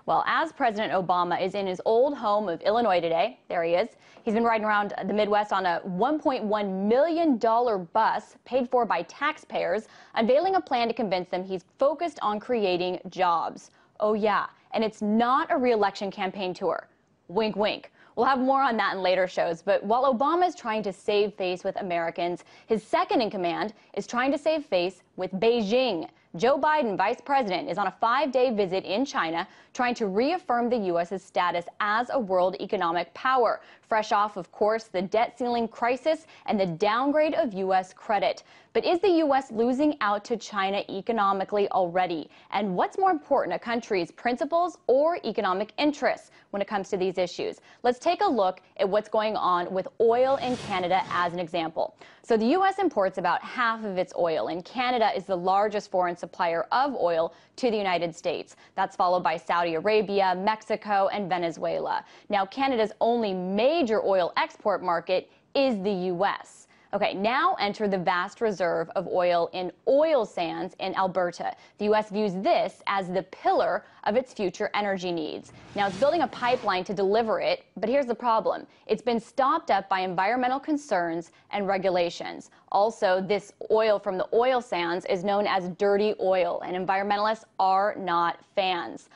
Well, as President Obama is in his old home of Illinois today, there he is, he's been riding around the Midwest on a $1.1 million bus paid for by taxpayers, unveiling a plan to convince them he's focused on creating jobs. Oh yeah, and it's not a re-election campaign tour. Wink, wink. We'll have more on that in later shows, but while Obama is trying to save face with Americans, his second in command is trying to save face with Beijing. Joe Biden, vice president, is on a 5-day visit in China, trying to reaffirm the U.S.'s status as a world economic power, fresh off, of course, the debt ceiling crisis and the downgrade of U.S. credit. But is the U.S. losing out to China economically already? And what's more important, a country's principles or economic interests when it comes to these issues? Let's take a look at what's going on with oil in Canada as an example. So the U.S. imports about half of its oil, and Canada is the largest foreign supplier of oil to the United States. That's followed by Saudi Arabia, Mexico, and Venezuela. Now, Canada's only major oil export market is the U.S. Okay, now enter the vast reserve of oil in oil sands in Alberta. The U.S. views this as the pillar of its future energy needs. Now, it's building a pipeline to deliver it, but here's the problem. It's been stopped up by environmental concerns and regulations. Also, this oil from the oil sands is known as dirty oil, and environmentalists are not fans.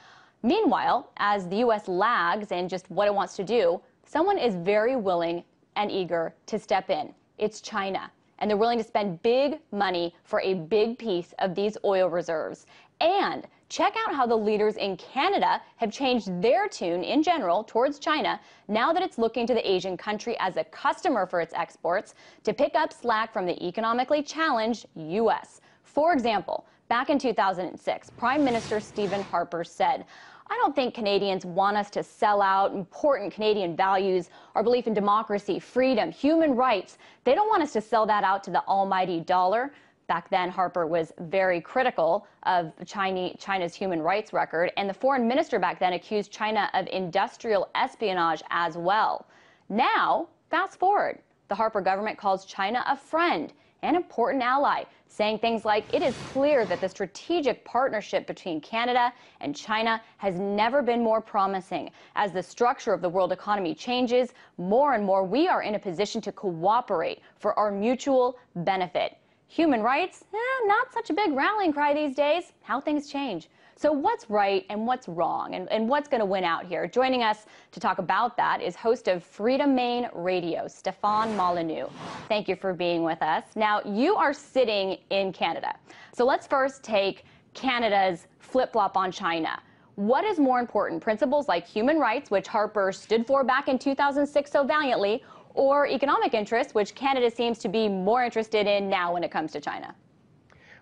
Meanwhile, as the U.S. lags in just what it wants to do, someone is very willing and eager to step in. It's China, and they're willing to spend big money for a big piece of these oil reserves. And check out how the leaders in Canada have changed their tune in general towards China now that it's looking to the Asian country as a customer for its exports to pick up slack from the economically challenged U.S. For example, back in 2006, Prime Minister Stephen Harper said, "I don't think Canadians want us to sell out important Canadian values, our belief in democracy, freedom, human rights. They don't want us to sell that out to the almighty dollar." Back then, Harper was very critical of China's human rights record, and the foreign minister back then accused China of industrial espionage as well. Now, fast forward, the Harper government calls China a friend, an important ally, saying things like, "It is clear that the strategic partnership between Canada and China has never been more promising. As the structure of the world economy changes, more and more we are in a position to cooperate for our mutual benefit." Human rights? Not such a big rallying cry these days. How things change. So what's right and what's wrong, and what's going to win out here? Joining us to talk about that is host of Freedom Maine Radio, Stéphane Molyneux. Thank you for being with us. Now, you are sitting in Canada. So let's first take Canada's flip-flop on China. What is more important, principles like human rights, which Harper stood for back in 2006 so valiantly, or economic interests, which Canada seems to be more interested in now when it comes to China?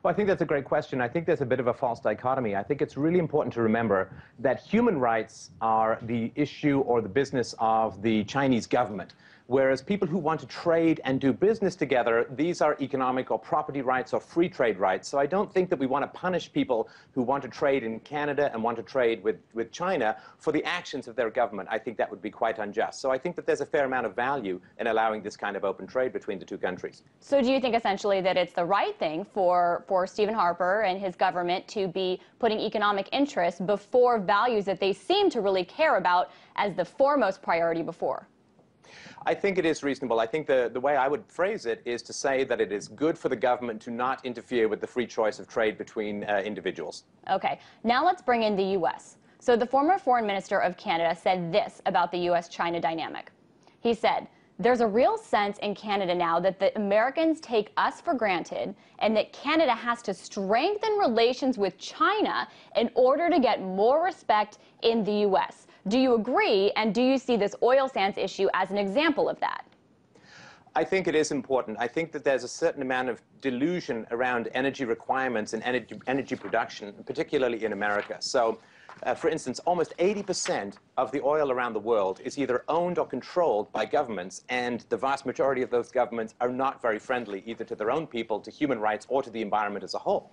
Well, I think that's a great question. I think there's a bit of a false dichotomy. I think it's really important to remember that human rights are the issue or the business of the Chinese government, whereas people who want to trade and do business together, these are economic or property rights or free trade rights. So I don't think that we want to punish people who want to trade in Canada and want to trade with China for the actions of their government. I think that would be quite unjust. So I think that there's a fair amount of value in allowing this kind of open trade between the two countries. So do you think essentially that it's the right thing for Stephen Harper and his government to be putting economic interests before values that they seem to really care about as the foremost priority before? I think it is reasonable. I think the way I would phrase it is to say that it is good for the government to not interfere with the free choice of trade between individuals. Okay, now let's bring in the U.S. So the former foreign minister of Canada said this about the U.S.-China dynamic. He said, "There's a real sense in Canada now that the Americans take us for granted and that Canada has to strengthen relations with China in order to get more respect in the U.S." Do you agree, and do you see this oil sands issue as an example of that? I think it is important. I think that there's a certain amount of delusion around energy requirements and energy production, particularly in America. So, for instance, almost 80% of the oil around the world is either owned or controlled by governments, and the vast majority of those governments are not very friendly either to their own people, to human rights, or to the environment as a whole.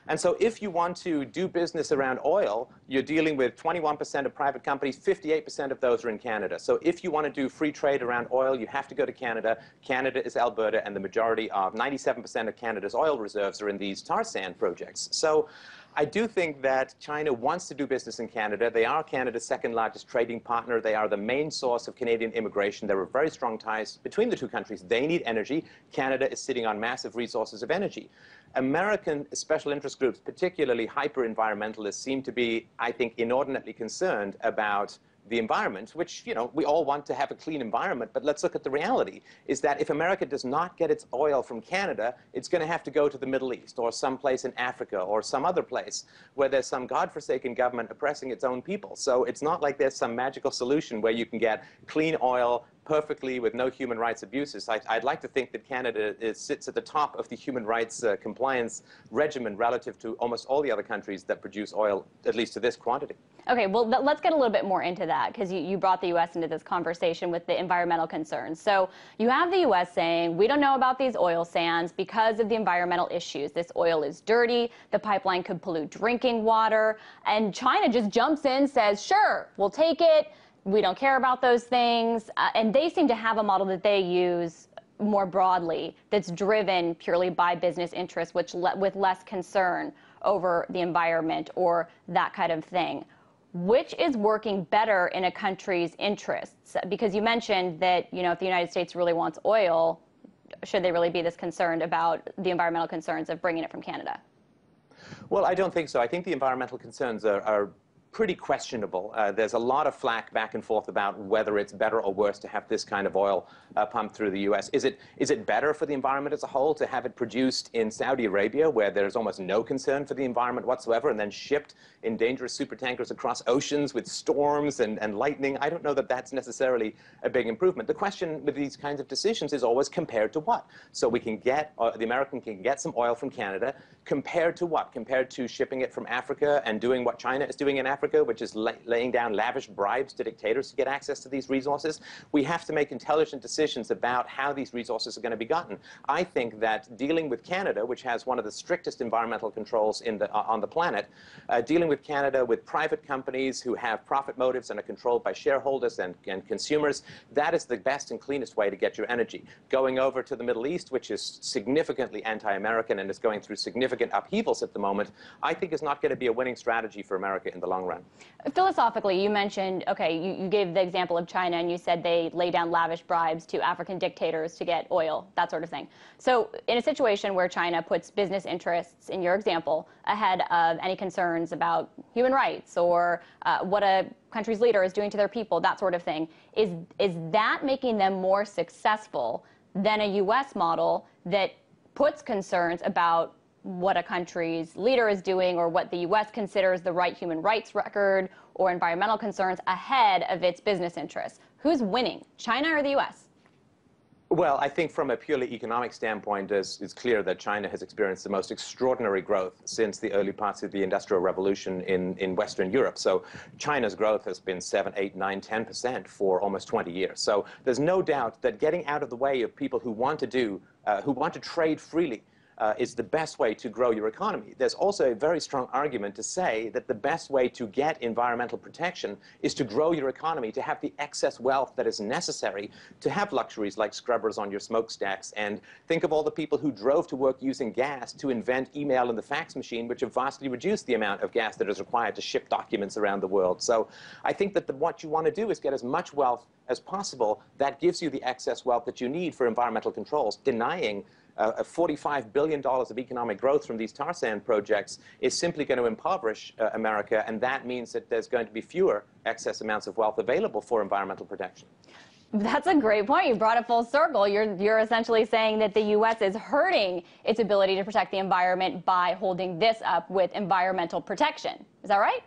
And so if you want to do business around oil, you're dealing with 21% of private companies, 58% of those are in Canada. So if you want to do free trade around oil, you have to go to Canada. Canada is Alberta, and the majority of 97% of Canada's oil reserves are in these tar sand projects. So I do think that China wants to do business in Canada. They are Canada's second largest trading partner. They are the main source of Canadian immigration. There are very strong ties between the two countries. They need energy. Canada is sitting on massive resources of energy. American special interest groups, particularly hyper-environmentalists, seem to be, I think, inordinately concerned about the environment, which, you know, we all want to have a clean environment, but let's look at the reality, is that if America does not get its oil from Canada, it's going to have to go to the Middle East or someplace in Africa or some other place where there's some godforsaken government oppressing its own people. So it's not like there's some magical solution where you can get clean oil perfectly with no human rights abuses. I'd like to think that Canada sits at the top of the human rights compliance regimen relative to almost all the other countries that produce oil, at least to this quantity. Okay, well, let's get a little bit more into that, because you brought the U.S. into this conversation with the environmental concerns. So you have the U.S. saying, we don't know about these oil sands because of the environmental issues. This oil is dirty. The pipeline could pollute drinking water. And China just jumps in, says, sure, we'll take it. We don't care about those things. And they seem to have a model that they use more broadly that's driven purely by business interests, with less concern over the environment or that kind of thing. Which is working better in a country's interests? Because you mentioned that, you know, if the United States really wants oil, should they really be this concerned about the environmental concerns of bringing it from Canada? Well, I don't think so. I think the environmental concerns are pretty questionable. There's a lot of flack back and forth about whether it's better or worse to have this kind of oil pumped through the U.S. Is it better for the environment as a whole to have it produced in Saudi Arabia, where there's almost no concern for the environment whatsoever, and then shipped in dangerous supertankers across oceans with storms and lightning? I don't know that that's necessarily a big improvement. The question with these kinds of decisions is always compared to what? So we can get, the American can get some oil from Canada, compared to what? Compared to shipping it from Africa and doing what China is doing in Africa, which is laying down lavish bribes to dictators to get access to these resources. We have to make intelligent decisions about how these resources are going to be gotten. I think that dealing with Canada, which has one of the strictest environmental controls on the planet, dealing with Canada with private companies who have profit motives and are controlled by shareholders and consumers, that is the best and cleanest way to get your energy. Going over to the Middle East, which is significantly anti-American and is going through significant upheavals at the moment, I think is not going to be a winning strategy for America in the long run. Philosophically, you mentioned, okay, you gave the example of China, and you said they lay down lavish bribes to African dictators to get oil, that sort of thing. So in a situation where China puts business interests, in your example, ahead of any concerns about human rights or what a country's leader is doing to their people, that sort of thing, is that making them more successful than a U.S. model that puts concerns about what a country's leader is doing or what the U.S. considers the right human rights record or environmental concerns ahead of its business interests? Who's winning, China or the U.S.? Well, I think from a purely economic standpoint, it's clear that China has experienced the most extraordinary growth since the early parts of the Industrial Revolution in Western Europe. So China's growth has been 7, 8, 9, 10% for almost 20 years. So there's no doubt that getting out of the way of people who want to trade freely is the best way to grow your economy. There's also a very strong argument to say that the best way to get environmental protection is to grow your economy, to have the excess wealth that is necessary to have luxuries like scrubbers on your smokestacks. And think of all the people who drove to work using gas to invent email and the fax machine, which have vastly reduced the amount of gas that is required to ship documents around the world. So I think that what you want to do is get as much wealth as possible. That gives you the excess wealth that you need for environmental controls. Denying $45 billion of economic growth from these tar sand projects is simply going to impoverish America, and that means that there's going to be fewer excess amounts of wealth available for environmental protection. That's a great point. You brought it full circle. You're essentially saying that the U.S. is hurting its ability to protect the environment by holding this up with environmental protection. Is that right?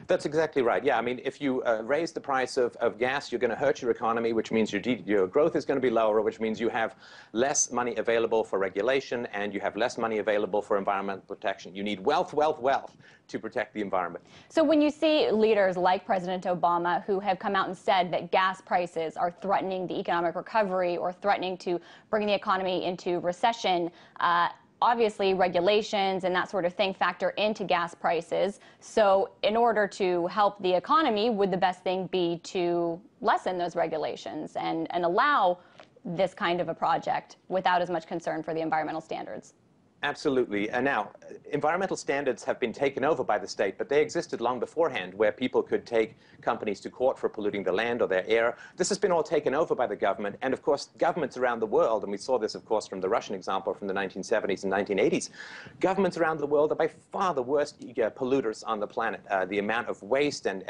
That's exactly right. Yeah, I mean, if you raise the price of gas, you're going to hurt your economy, which means your growth is going to be lower, which means you have less money available for regulation, and you have less money available for environmental protection. You need wealth, wealth, wealth to protect the environment. So when you see leaders like President Obama who have come out and said that gas prices are threatening the economic recovery or threatening to bring the economy into recession, obviously, regulations and that sort of thing factor into gas prices. So in order to help the economy, would the best thing be to lessen those regulations and allow this kind of a project without as much concern for the environmental standards? Absolutely. And now, environmental standards have been taken over by the state, but they existed long beforehand, where people could take companies to court for polluting the land or their air. This has been all taken over by the government. And of course, governments around the world, and we saw this, of course, from the Russian example from the 1970s and 1980s, governments around the world are by far the worst polluters on the planet. The amount of waste and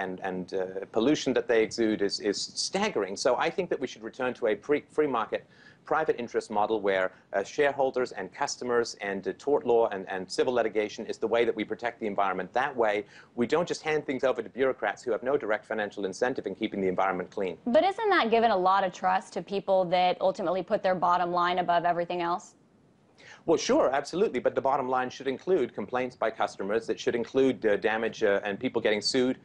pollution that they exude is staggering. So I think that we should return to a free market, private interest model where shareholders and customers and tort law and civil litigation is the way that we protect the environment. That way, we don't just hand things over to bureaucrats who have no direct financial incentive in keeping the environment clean. But isn't that giving a lot of trust to people that ultimately put their bottom line above everything else? Well, sure, absolutely. But the bottom line should include complaints by customers. It should include damage and people getting sued,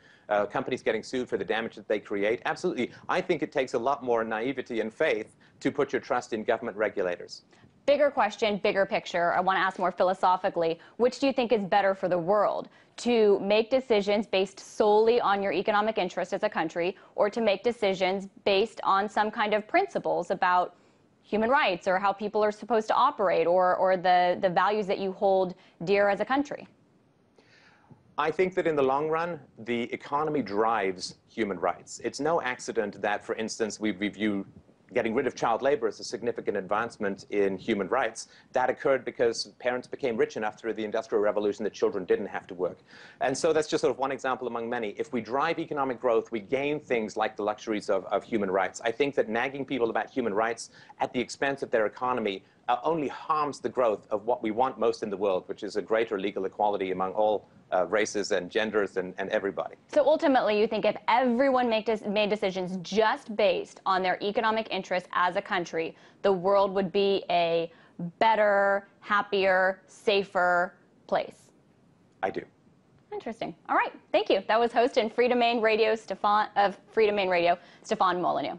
companies getting sued for the damage that they create. Absolutely. I think it takes a lot more naivety and faith to put your trust in government regulators. Bigger question, bigger picture. I want to ask more philosophically. Which do you think is better for the world? To make decisions based solely on your economic interest as a country, or to make decisions based on some kind of principles about human rights or how people are supposed to operate, or the values that you hold dear as a country? I think that in the long run, the economy drives human rights. It's no accident that, for instance, we view getting rid of child labor as a significant advancement in human rights. That occurred because parents became rich enough through the Industrial Revolution that children didn't have to work. And so that's just sort of one example among many. If we drive economic growth, we gain things like the luxuries of human rights. I think that nagging people about human rights at the expense of their economy only harms the growth of what we want most in the world, which is a greater legal equality among all races and genders and everybody. So ultimately, you think if everyone made decisions just based on their economic interests as a country, the world would be a better, happier, safer place? I do. Interesting. All right. Thank you. That was host and Freedomain Radio, Stefan Molyneux.